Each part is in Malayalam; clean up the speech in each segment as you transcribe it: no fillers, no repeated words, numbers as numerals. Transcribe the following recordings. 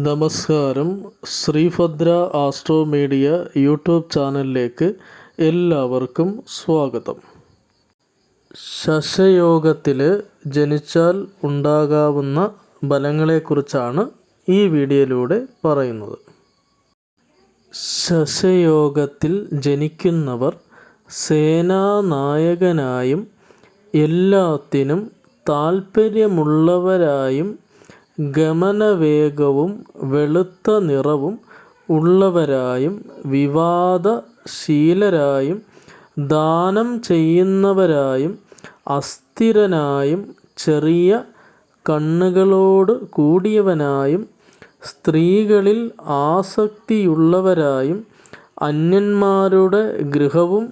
നമസ്കാരം. ശ്രീഭദ്ര ആസ്ട്രോ മീഡിയ യൂട്യൂബ് ചാനലിലേക്ക് എല്ലാവർക്കും സ്വാഗതം. ശശയോഗത്തിൽ ജനിച്ചാൽ ഉണ്ടാകാവുന്ന ഫലങ്ങളെക്കുറിച്ചാണ് ഈ വീഡിയോയിലൂടെ പറയുന്നത്. ശശയോഗത്തിൽ ജനിക്കുന്നവർ സേനാനായകനായും എല്ലാത്തിനും താൽപ്പര്യമുള്ളവരായും ഗമനവേഗവും വെളുത്ത നിറവും ഉള്ളവരായും വിവാദശീലരായും ദാനം ചെയ്യുന്നവരായും അസ്ഥിരനായും ചെറിയ കണ്ണുകളോട് കൂടിയവനായും സ്ത്രീകളിൽ ആസക്തിയുള്ളവരായും അന്യന്മാരുടെ ഗൃഹവും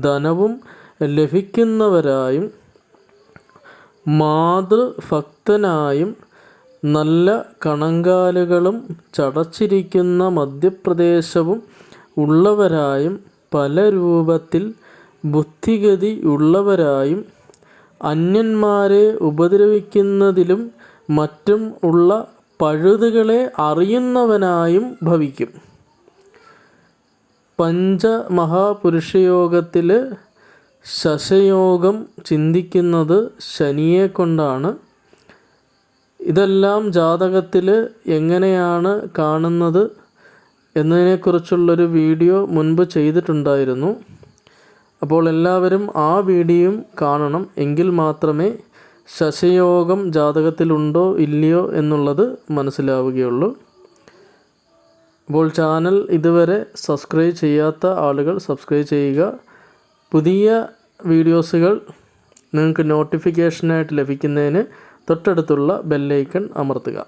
ധനവും ലഭിക്കുന്നവരായും മാതൃഭക്തനായും നല്ല കണങ്കാലുകളും ചടച്ചിരിക്കുന്ന മധ്യപ്രദേശവും ഉള്ളവരായും പല രൂപത്തിൽ ബുദ്ധിഗതിയുള്ളവരായും അന്യന്മാരെ ഉപദ്രവിക്കുന്നതിലും മറ്റും ഉള്ള പഴുതുകളെ അറിയുന്നവനായും ഭവിക്കും. പഞ്ചമഹാപുരുഷയോഗത്തിൽ ശശയോഗം ചിന്തിക്കുന്നത് ശനിയെക്കൊണ്ടാണ്. ഇതെല്ലാം ജാതകത്തിൽ എങ്ങനെയാണ് കാണുന്നത് എന്നതിനെക്കുറിച്ചുള്ളൊരു വീഡിയോ മുൻപ് ചെയ്തിട്ടുണ്ടായിരുന്നു. അപ്പോൾ എല്ലാവരും ആ വീഡിയോയും കാണണം. എങ്കിൽ മാത്രമേ ശശയോഗം ജാതകത്തിലുണ്ടോ ഇല്ലയോ എന്നുള്ളത് മനസ്സിലാവുകയുള്ളൂ. അപ്പോൾ ചാനൽ ഇതുവരെ സബ്സ്ക്രൈബ് ചെയ്യാത്ത ആളുകൾ സബ്സ്ക്രൈബ് ചെയ്യുക. പുതിയ വീഡിയോസുകൾ നിങ്ങൾക്ക് നോട്ടിഫിക്കേഷനായിട്ട് ലഭിക്കുന്നതിന് തൊട്ടടുത്തുള്ള ബെല്ലൈക്കൺ അമർത്തുക.